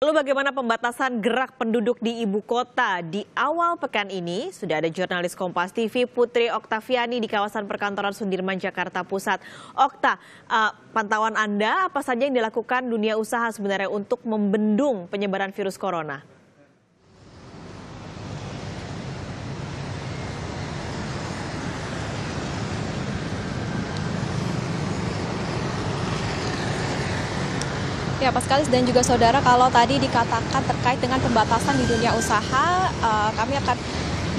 Lalu bagaimana pembatasan gerak penduduk di ibu kota? Di awal pekan ini sudah ada jurnalis Kompas TV Putri Oktaviani di kawasan perkantoran Sudirman, Jakarta Pusat. Okta, pantauan Anda apa saja yang dilakukan dunia usaha sebenarnya untuk membendung penyebaran virus corona? Ya, Pak Skalis dan juga saudara, kalau tadi dikatakan terkait dengan pembatasan di dunia usaha, kami akan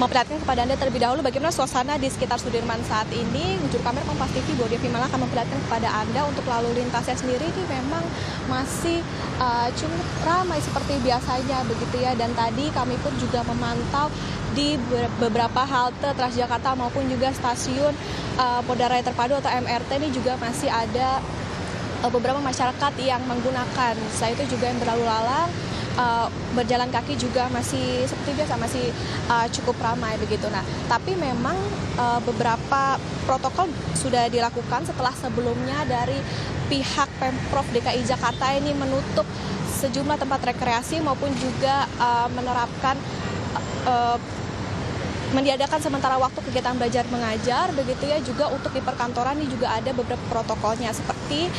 memperlihatkan kepada Anda terlebih dahulu bagaimana suasana di sekitar Sudirman saat ini. Juru kamera Kompas TV Bodi Vimala akan memperlihatkan kepada Anda untuk lalu lintasnya sendiri ini memang masih cukup ramai seperti biasanya begitu ya. Dan tadi kami pun juga memantau di beberapa halte Transjakarta maupun juga stasiun Moda Raya Terpadu atau MRT ini juga masih ada beberapa masyarakat yang menggunakan. Selain itu juga yang berlalu lalang, berjalan kaki juga masih seperti biasa, masih cukup ramai begitu. Nah, tapi memang beberapa protokol sudah dilakukan setelah sebelumnya dari pihak Pemprov DKI Jakarta ini menutup sejumlah tempat rekreasi maupun juga menerapkan meniadakan sementara waktu kegiatan belajar mengajar begitu ya. Juga untuk di perkantoran ini juga ada beberapa protokolnya seperti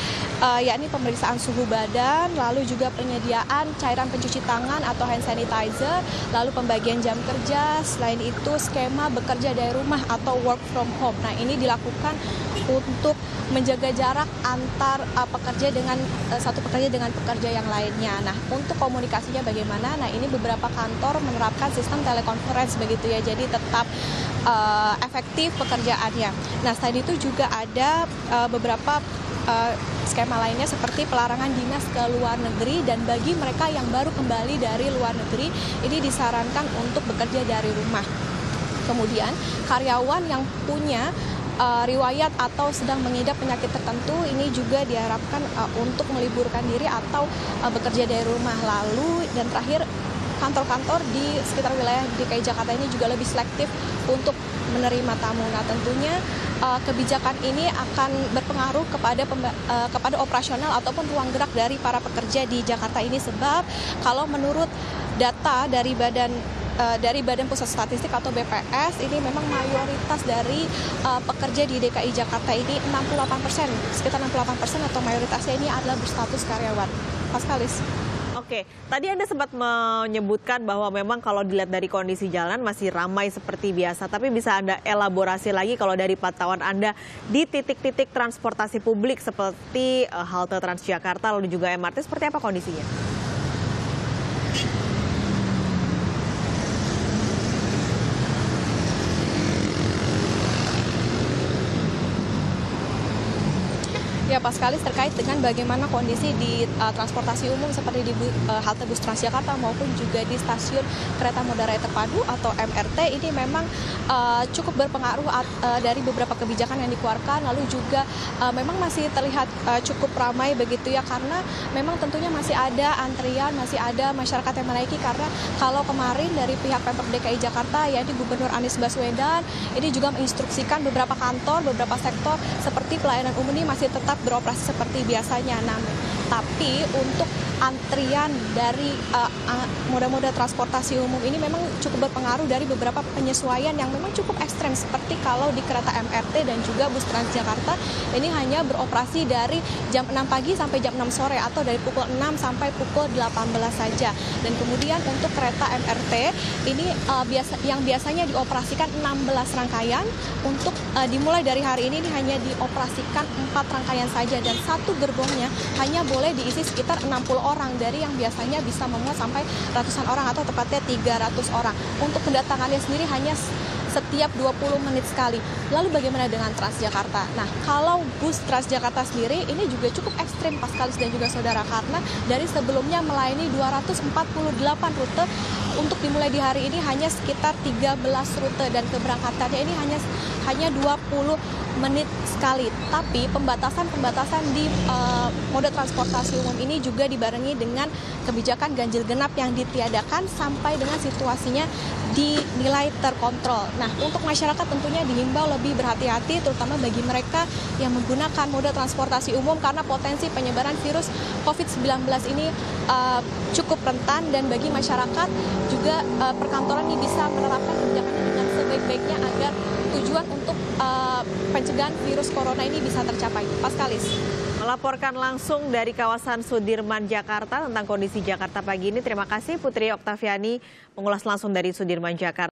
yakni pemeriksaan suhu badan, lalu juga penyediaan cairan pencuci tangan atau hand sanitizer, lalu pembagian jam kerja, selain itu skema bekerja dari rumah atau work from home. Nah, ini dilakukan untuk menjaga jarak antar pekerja dengan satu pekerja dengan pekerja yang lainnya. Nah, untuk komunikasinya bagaimana? Nah, ini beberapa kantor menerapkan sistem telekonferensi begitu ya, jadi tetap efektif pekerjaannya. Nah, selain itu juga ada beberapa skema lainnya seperti pelarangan dinas ke luar negeri, dan bagi mereka yang baru kembali dari luar negeri ini disarankan untuk bekerja dari rumah. Kemudian karyawan yang punya riwayat atau sedang mengidap penyakit tertentu ini juga diharapkan untuk meliburkan diri atau bekerja dari rumah. Lalu dan terakhir, kantor-kantor di sekitar wilayah DKI Jakarta ini juga lebih selektif untuk menerima tamu. Nah, tentunya kebijakan ini akan berpengaruh kepada operasional ataupun ruang gerak dari para pekerja di Jakarta ini, sebab kalau menurut data dari Badan Pusat Statistik atau BPS, ini memang mayoritas dari pekerja di DKI Jakarta ini 68%, sekitar 68% atau mayoritasnya ini adalah berstatus karyawan. Pak Skalis. Oke, tadi Anda sempat menyebutkan bahwa memang kalau dilihat dari kondisi jalan masih ramai seperti biasa, tapi bisa Anda elaborasi lagi kalau dari pantauan Anda di titik-titik transportasi publik seperti halte Transjakarta lalu juga MRT, seperti apa kondisinya? Ya, Pak Skalis, terkait dengan bagaimana kondisi di transportasi umum seperti di halte bus Transjakarta maupun juga di stasiun kereta Moda Raya Terpadu atau MRT, ini memang cukup berpengaruh dari beberapa kebijakan yang dikeluarkan, lalu juga memang masih terlihat cukup ramai begitu ya, karena memang tentunya masih ada antrian, masih ada masyarakat yang menaiki, karena kalau kemarin dari pihak Pemprov DKI Jakarta yakni Gubernur Anies Baswedan ini juga menginstruksikan beberapa kantor, beberapa sektor seperti pelayanan umum ini masih tetap beroperasi seperti biasanya. Tapi untuk antrian dari moda-moda transportasi umum ini memang cukup berpengaruh dari beberapa penyesuaian yang memang cukup ekstrem, seperti kalau di kereta MRT dan juga bus Transjakarta ini hanya beroperasi dari jam 6 pagi sampai jam 6 sore atau dari pukul 6 sampai pukul 18 saja. Dan kemudian untuk kereta MRT ini yang biasanya dioperasikan 16 rangkaian, untuk dimulai dari hari ini hanya dioperasikan 4 rangkaian saja, dan satu gerbongnya hanya boleh diisi sekitar 60 orang dari yang biasanya bisa memuat sampai ratusan orang atau tepatnya 300 orang. Untuk kedatangannya sendiri hanya setiap 20 menit sekali. Lalu bagaimana dengan Transjakarta? Nah, kalau bus Transjakarta sendiri ini juga cukup ekstrim, Pak Skalis dan juga saudara, karena dari sebelumnya melayani 248 rute untuk dimulai di hari ini hanya sekitar 13 rute dan keberangkatannya ini hanya 20 menit sekali. Tapi pembatasan di moda transportasi umum ini juga dibarengi dengan kebijakan ganjil genap yang ditiadakan sampai dengan situasinya dinilai terkontrol. Nah, untuk masyarakat tentunya dihimbau lebih berhati-hati, terutama bagi mereka yang menggunakan moda transportasi umum karena potensi penyebaran virus COVID-19 ini cukup rentan, dan bagi masyarakat juga perkantoran ini bisa menerapkan kebijakan dengan sebaik-baiknya agar tujuan untuk pencegahan virus corona ini bisa tercapai. Paskalis. Melaporkan langsung dari kawasan Sudirman, Jakarta tentang kondisi Jakarta pagi ini. Terima kasih Putri Oktaviani mengulas langsung dari Sudirman, Jakarta.